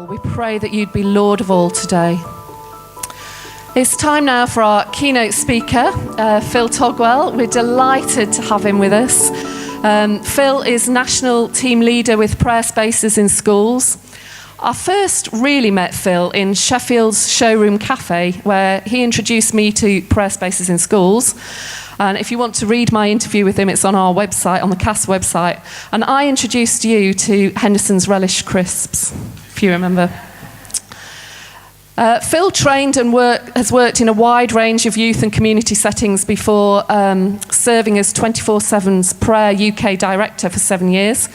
all. We pray that you'd be Lord of all today. It's time now for our keynote speaker, Phil Togwell. We're delighted to have him with us. Phil is National Team Leader with Prayer Spaces in Schools. I first really met Phil in Sheffield's Showroom Cafe, where he introduced me to Prayer Spaces in Schools. And if you want to read my interview with him, it's on our website, on the CAS website. And I introduced you to Henderson's Relish Crisps, if you remember. Phil trained and has worked in a wide range of youth and community settings before serving as 24/7's Prayer UK Director for 7 years.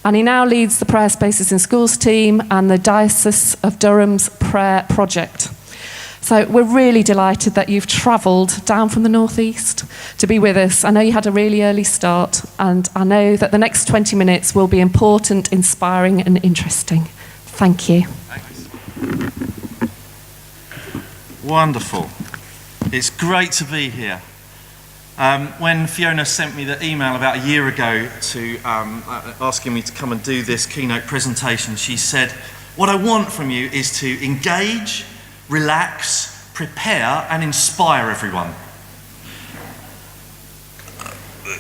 And he now leads the Prayer Spaces in Schools team and the Diocese of Durham's Prayer Project. So we're really delighted that you've travelled down from the northeast to be with us. I know you had a really early start, and I know that the next 20 minutes will be important, inspiring and interesting. Thank you. Thanks. Wonderful. It's great to be here. When Fiona sent me the email about a year ago to asking me to come and do this keynote presentation, she said, what I want from you is to engage, relax, prepare and inspire everyone.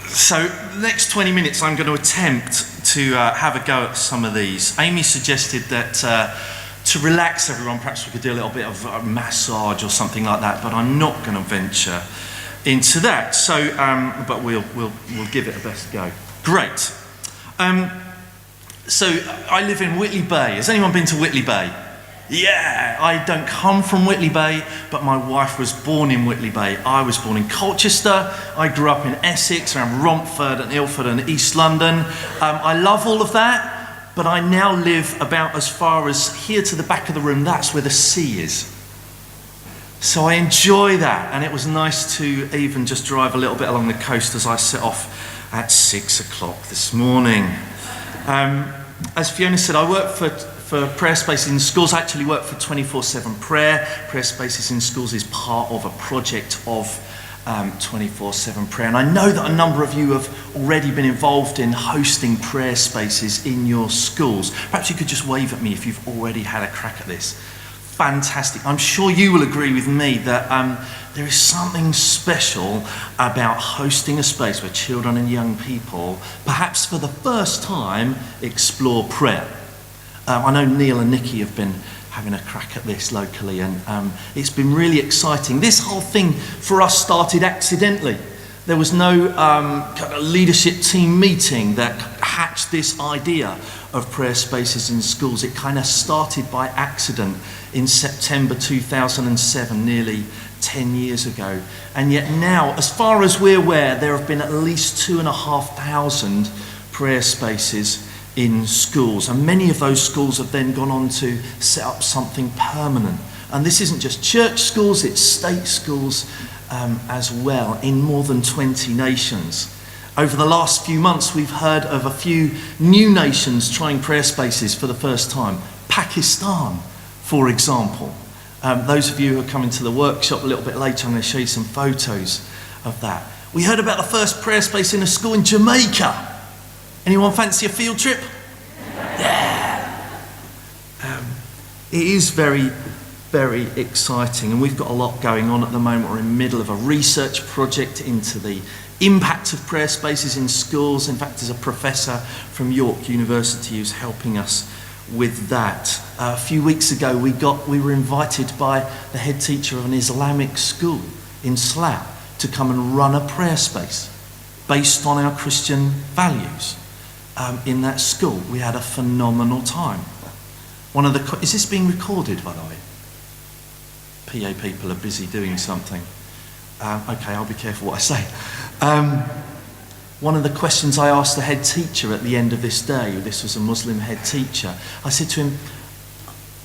So the next 20 minutes I'm going to attempt to have a go at some of these. Amy suggested that to relax everyone, perhaps we could do a little bit of a massage or something like that, but I'm not going to venture into that. So, but we'll give it a best go. Great. So I live in Whitley Bay. Has anyone been to Whitley Bay? Yeah, I don't come from Whitley Bay, but my wife was born in Whitley Bay. I was born in Colchester. I grew up in Essex, around Romford and Ilford and East London. I love all of that, but I now live about as far as here to the back of the room. That's where the sea is. So I enjoy that, and it was nice to even just drive a little bit along the coast as I set off at 6 o'clock this morning. As Fiona said, I work for Prayer Spaces in Schools. I actually work for 24/7 Prayer. Prayer Spaces in Schools is part of a project of 24/7 Prayer. And I know that a number of you have already been involved in hosting prayer spaces in your schools. Perhaps you could just wave at me if you've already had a crack at this. Fantastic. I'm sure you will agree with me that there is something special about hosting a space where children and young people, perhaps for the first time, explore prayer. I know Neil and Nikki have been having a crack at this locally, and it's been really exciting. This whole thing for us started accidentally. There was no kind of leadership team meeting that hatched this idea of Prayer Spaces in Schools. It kind of started by accident in September 2007, nearly 10 years ago. And yet now, as far as we're aware, there have been at least 2,500 prayer spaces in schools. And many of those schools have then gone on to set up something permanent. And this isn't just church schools, it's state schools as well, in more than 20 nations. Over the last few months, we've heard of a few new nations trying prayer spaces for the first time. Pakistan, for example. Those of you who are coming to the workshop a little bit later, I'm going to show you some photos of that. We heard about the first prayer space in a school in Jamaica. Anyone fancy a field trip? Yeah. It is very, very exciting, and we've got a lot going on at the moment. We're in the middle of a research project into the impact of prayer spaces in schools. In fact, there's a professor from York University who's helping us with that. A few weeks ago, we were invited by the head teacher of an Islamic school in Slough to come and run a prayer space based on our Christian values in that school. We had a phenomenal time. Is this being recorded, by the way? PA people are busy doing something. Okay, I'll be careful what I say. One of the questions I asked the head teacher at the end of this day, this was a Muslim head teacher, I said to him,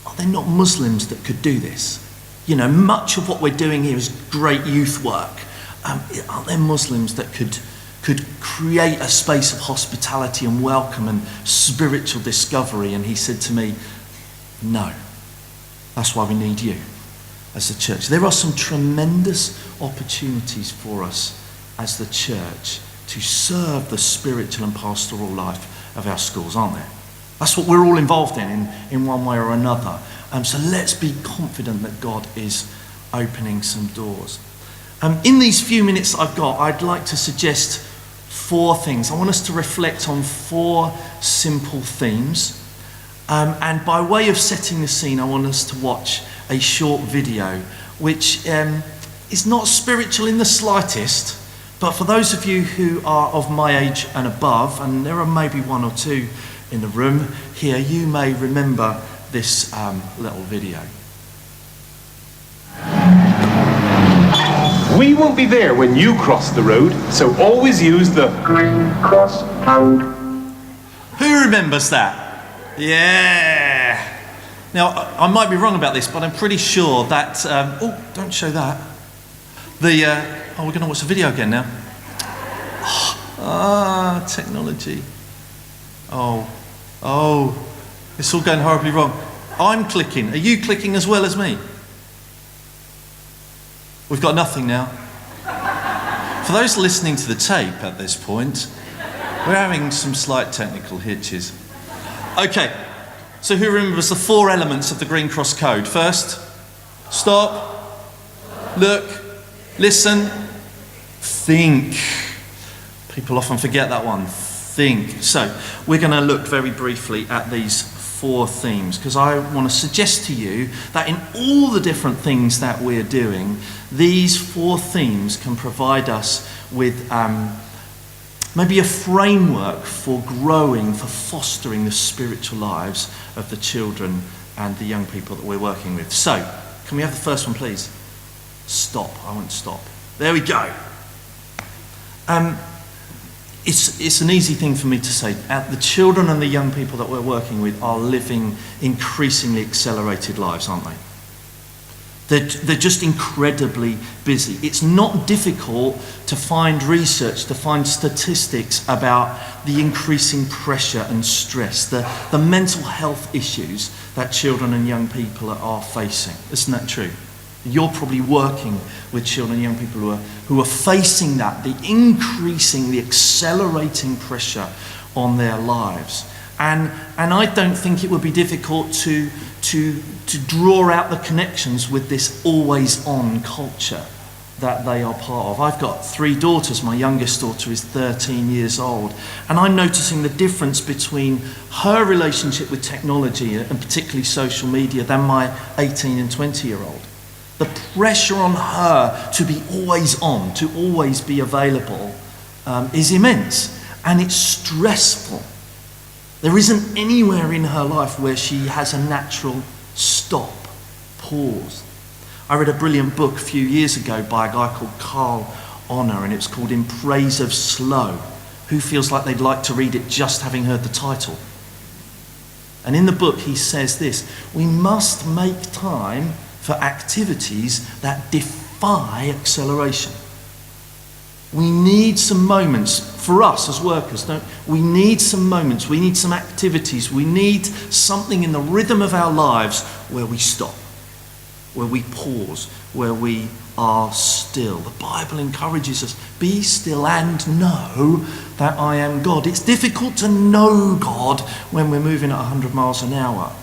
are there not Muslims that could do this? You know, much of what we're doing here is great youth work. Aren't there Muslims that could create a space of hospitality and welcome and spiritual discovery? And he said to me, no, that's why we need you as a church. There are some tremendous opportunities for us as the church to serve the spiritual and pastoral life of our schools, aren't there? That's what we're all involved in one way or another. So let's be confident that God is opening some doors. In these few minutes that I've got, I'd like to suggest 4 things. I want us to reflect on 4 simple themes. And by way of setting the scene, I want us to watch a short video, which is not spiritual in the slightest, but for those of you who are of my age and above, and there are maybe 1 or 2 in the room here, you may remember this little video. We won't be there when you cross the road, so always use the green cross code. Who remembers that? Yeah. Now, I might be wrong about this, but I'm pretty sure that... don't show that. We're going to watch the video again now. Technology. Oh, it's all going horribly wrong. I'm clicking. Are you clicking as well as me? We've got nothing now. For those listening to the tape at this point, we're having some slight technical hitches. Okay, so who remembers the 4 elements of the Green Cross Code? First, stop, look, listen, think. People often forget that one, think. So we're going to look very briefly at these 4 themes, because I want to suggest to you that in all the different things that we're doing, these 4 themes can provide us with maybe a framework for growing, for fostering the spiritual lives of the children and the young people that we're working with. So, can we have the first one, please? Stop. I won't stop. There we go. It's an easy thing for me to say. The children and the young people that we're working with are living increasingly accelerated lives, aren't they? They're just incredibly busy. It's not difficult to find research, to find statistics about the increasing pressure and stress, the mental health issues that children and young people are facing. Isn't that true? You're probably working with children and young people who are facing that, the increasing, the accelerating pressure on their lives. And I don't think it would be difficult to draw out the connections with this always-on culture that they are part of. I've got 3 daughters. My youngest daughter is 13 years old. And I'm noticing the difference between her relationship with technology, and particularly social media, than my 18 and 20-year-old. The pressure on her to be always on, to always be available, is immense. And it's stressful. There isn't anywhere in her life where she has a natural stop, pause. I read a brilliant book a few years ago by a guy called Carl Honor, and it's called In Praise of Slow. Who feels like they'd like to read it just having heard the title? And in the book he says this: we must make time for activities that defy acceleration. We need some moments for us as workers, don't we? Need some moments, we need some activities, we need something in the rhythm of our lives where we stop, where we pause, where we are still. The Bible encourages us, be still and know that I am God. It's difficult to know God when we're moving at 100 miles an hour.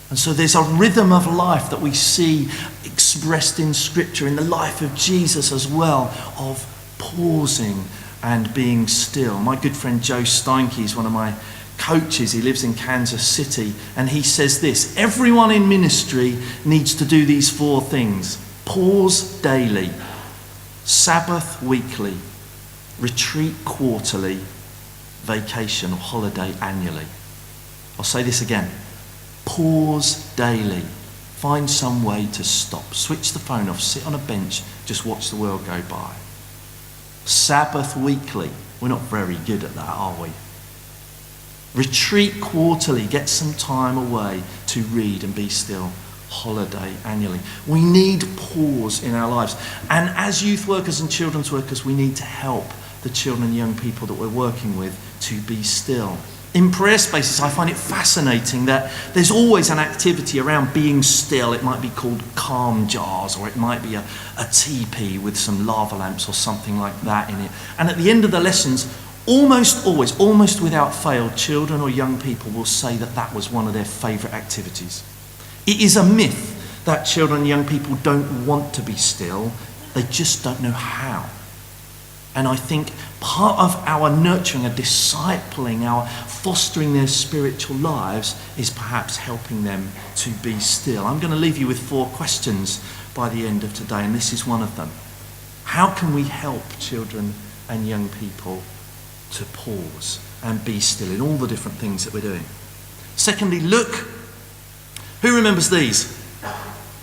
And so there's a rhythm of life that we see expressed in Scripture, in the life of Jesus as well, of pausing and being still. My good friend Joe Steinke is one of my coaches. He lives in Kansas City, and he says this: everyone in ministry needs to do these 4 things: pause daily, Sabbath weekly, retreat quarterly, vacation or holiday annually. I'll say this again: pause daily. Find some way to stop. Switch the phone off, sit on a bench, just watch the world go by. Sabbath weekly. We're not very good at that, are we? Retreat quarterly. Get some time away to read and be still. Holiday annually. We need pause in our lives. And as youth workers and children's workers, we need to help the children and young people that we're working with to be still. In prayer spaces, I find it fascinating that there's always an activity around being still. It might be called calm jars, or it might be a teepee with some lava lamps or something like that in it. And at the end of the lessons, Almost always, almost without fail, children or young people will say that that was one of their favourite activities. It is a myth that children and young people don't want to be still, they just don't know how. And I think part of our nurturing, our discipling, our fostering their spiritual lives is perhaps helping them to be still. I'm going to leave you with 4 questions by the end of today, and this is one of them. How can we help children and young people to pause and be still in all the different things that we're doing? Secondly, look. Who remembers these?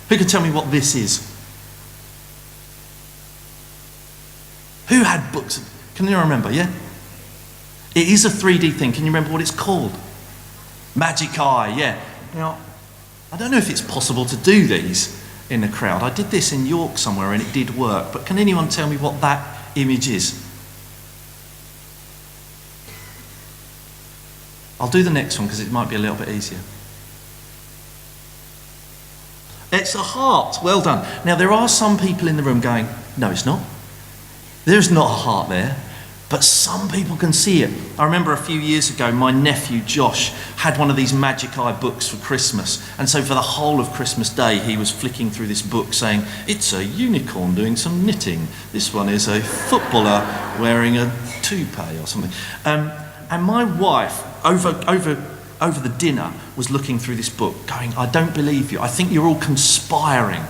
Who can tell me what this is? Who had books? Can you remember, yeah? It is a 3D thing. Can you remember what it's called? Magic Eye, yeah. Now, I don't know if it's possible to do these in the crowd. I did this in York somewhere and it did work, but can anyone tell me what that image is? I'll do the next one because it might be a little bit easier. It's a heart. Well done. Now, there are some people in the room going, no, it's not. There's not a heart there, but some people can see it. I remember a few years ago, my nephew Josh had one of these Magic Eye books for Christmas. And so for the whole of Christmas Day, he was flicking through this book saying, it's a unicorn doing some knitting. This one is a footballer wearing a toupee or something. And my wife, over the dinner, was looking through this book going, I don't believe you. I think you're all conspiring.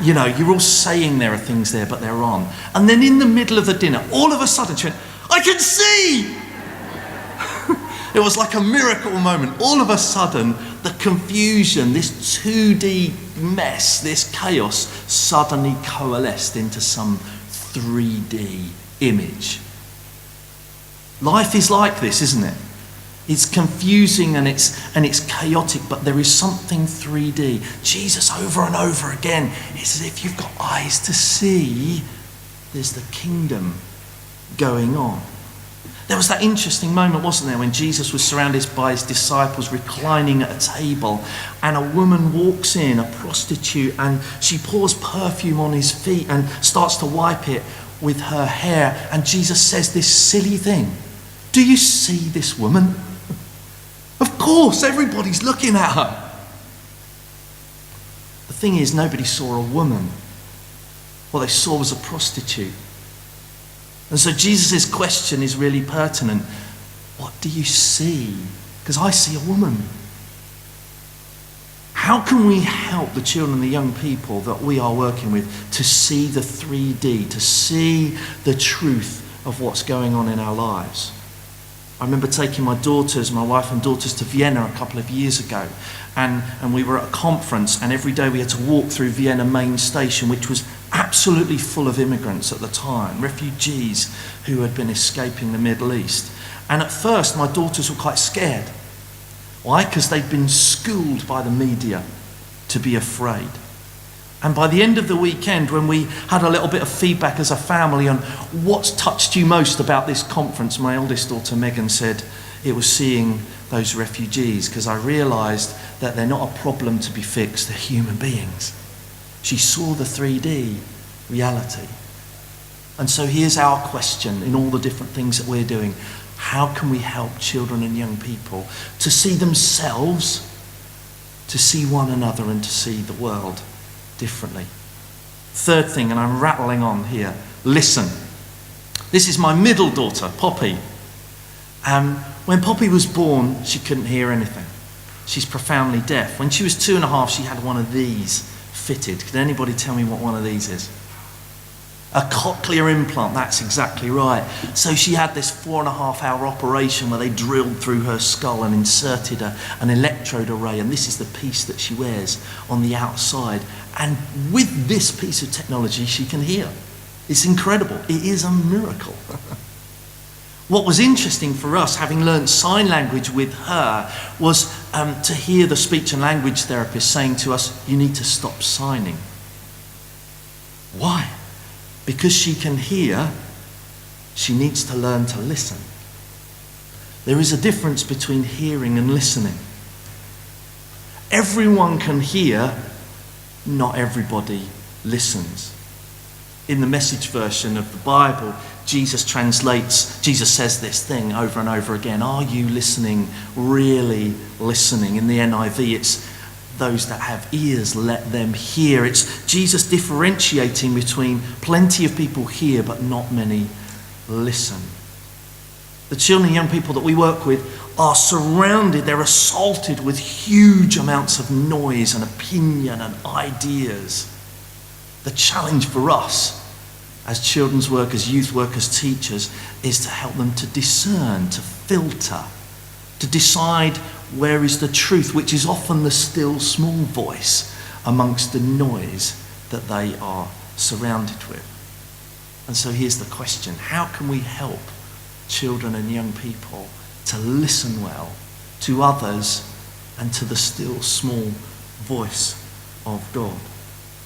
You know, you're all saying there are things there, but there aren't. And then in the middle of the dinner, all of a sudden she went, I can see! It was like a miracle moment. All of a sudden, the confusion, this 2D mess, this chaos, suddenly coalesced into some 3D image. Life is like this, isn't it? It's confusing and it's chaotic, but there is something 3D. Jesus, over and over again, it's as if you've got eyes to see. There's the kingdom going on. There was that interesting moment, wasn't there, when Jesus was surrounded by his disciples reclining at a table, and a woman walks in, a prostitute, and she pours perfume on his feet and starts to wipe it with her hair. And Jesus says this silly thing. Do you see this woman? Of course, everybody's looking at her. The thing is, nobody saw a woman. What they saw was a prostitute. And so Jesus' question is really pertinent. What do you see? Because I see a woman. How can we help the children and the young people that we are working with to see the 3D, to see the truth of what's going on in our lives? I remember taking my wife and daughters to Vienna a couple of years ago, and we were at a conference, and every day we had to walk through Vienna main station, which was absolutely full of immigrants at the time, refugees who had been escaping the Middle East. And at first my daughters were quite scared. Why? Because they'd been schooled by the media to be afraid. And by the end of the weekend, when we had a little bit of feedback as a family on what's touched you most about this conference, my eldest daughter Megan said it was seeing those refugees, because I realised that they're not a problem to be fixed, they're human beings. She saw the 3D reality. And so here's our question in all the different things that we're doing. How can we help children and young people to see themselves, to see one another, and to see the world differently? Third thing, and I'm rattling on here, listen. This is my middle daughter, Poppy. When Poppy was born, she couldn't hear anything. She's profoundly deaf. When she was 2.5, she had one of these fitted. Can anybody tell me what one of these is? A cochlear implant, that's exactly right. So she had this 4.5-hour operation where they drilled through her skull and inserted an electrode array, and this is the piece that she wears on the outside. And with this piece of technology, she can hear. It's incredible. It is a miracle. What was interesting for us, having learned sign language with her, was to hear the speech and language therapist saying to us, you need to stop signing. Why? Because she can hear, she needs to learn to listen. There is a difference between hearing and listening. Everyone can hear, not everybody listens. In the Message version of the Bible, Jesus says this thing over and over again. Are you listening, really listening? In the NIV, it's those that have ears, let them hear. It's Jesus differentiating between plenty of people hear, but not many listen. The children and young people that we work with are surrounded, they're assaulted with huge amounts of noise and opinion and ideas. The challenge for us as children's workers, youth workers, teachers, is to help them to discern, to filter, to decide where is the truth, which is often the still small voice amongst the noise that they are surrounded with. And so here's the question: how can we help children and young people to listen well to others and to the still small voice of God?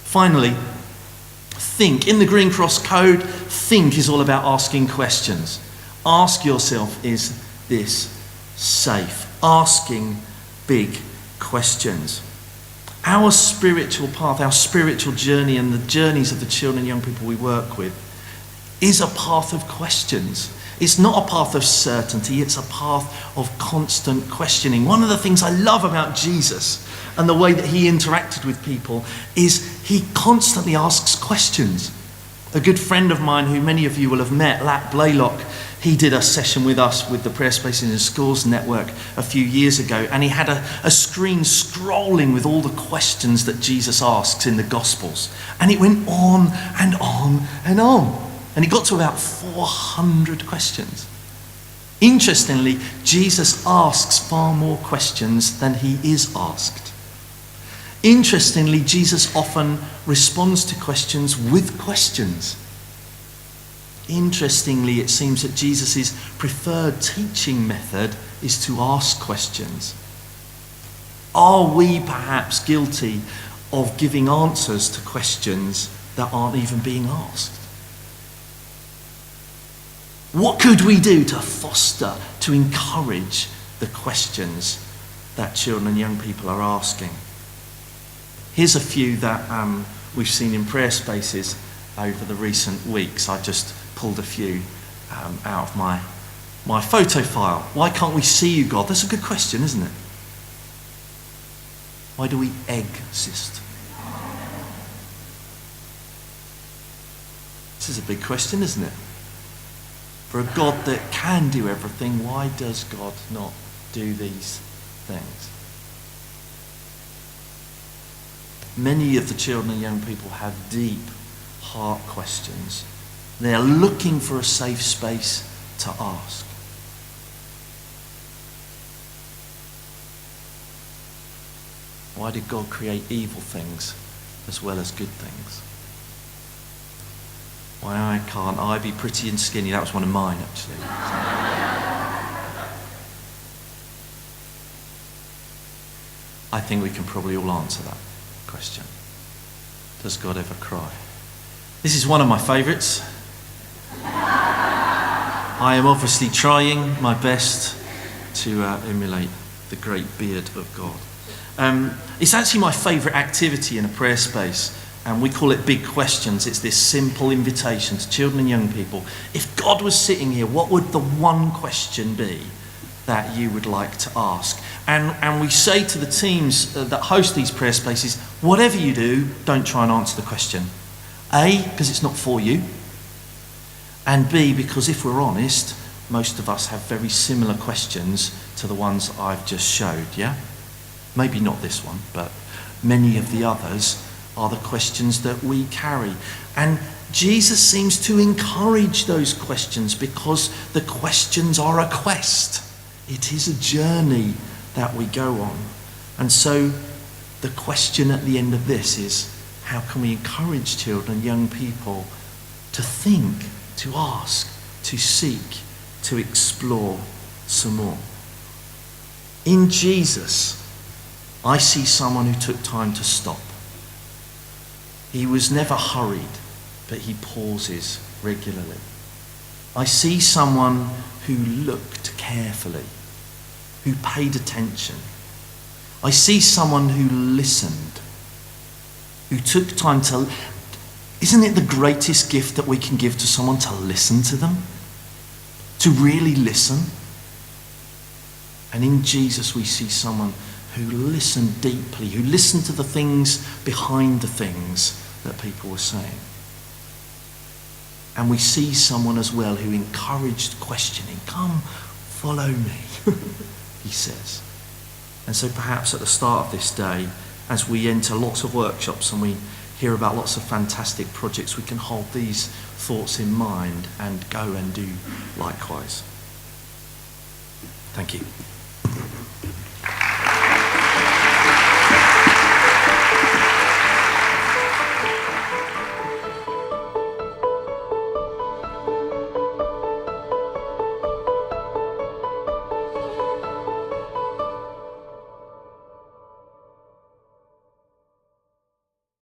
Finally, think. In the Green Cross Code, think is all about asking questions. Ask yourself, is this safe? Asking big questions. Our spiritual path, our spiritual journey, and the journeys of the children and young people we work with is a path of questions. It's not a path of certainty, it's a path of constant questioning. One of the things I love about Jesus and the way that he interacted with people is he constantly asks questions. A good friend of mine who many of you will have met, Lat Blaylock, he did a session with us with the Prayer Spaces in Schools Network a few years ago, and he had a screen scrolling with all the questions that Jesus asks in the Gospels. And it went on and on and on. And he got to about 400 questions. Interestingly, Jesus asks far more questions than he is asked. Interestingly, Jesus often responds to questions with questions. Interestingly, it seems that Jesus' preferred teaching method is to ask questions. Are we perhaps guilty of giving answers to questions that aren't even being asked? What could we do to foster, to encourage the questions that children and young people are asking? Here's a few that we've seen in prayer spaces over the recent weeks. I just pulled a few out of my photo file. Why can't we see you, God? That's a good question, isn't it? Why do we exist? This is a big question, isn't it? For a God that can do everything, why does God not do these things? Many of the children and young people have deep heart questions. They're looking for a safe space to ask. Why did God create evil things as well as good things? Why can't I be pretty and skinny? That was one of mine, actually. I think we can probably all answer that question. Does God ever cry? This is one of my favourites. I am obviously trying my best to emulate the great beard of God. It's actually my favourite activity in a prayer space, and we call it Big Questions. It's this simple invitation to children and young people. If God was sitting here, what would the one question be that you would like to ask? And we say to the teams that host these prayer spaces, whatever you do, don't try and answer the question. A, because it's not for you. And B, because if we're honest, most of us have very similar questions to the ones I've just showed, yeah? Maybe not this one, but many of the others are the questions that we carry. And Jesus seems to encourage those questions because the questions are a quest. It is a journey that we go on. And so the question at the end of this is, how can we encourage children and young people to think, to ask, to seek, to explore some more? In Jesus, I see someone who took time to stop. He was never hurried, but he pauses regularly. I see someone who looked carefully, who paid attention. I see someone who listened, who took time to Isn't it the greatest gift that we can give to someone, to listen to them? To really listen? And in Jesus we see someone who listened deeply, who listened to the things behind the things that people were saying. And we see someone as well who encouraged questioning. Come, follow me, he says. And so perhaps at the start of this day, as we enter lots of workshops and we hear about lots of fantastic projects, we can hold these thoughts in mind and go and do likewise. Thank you.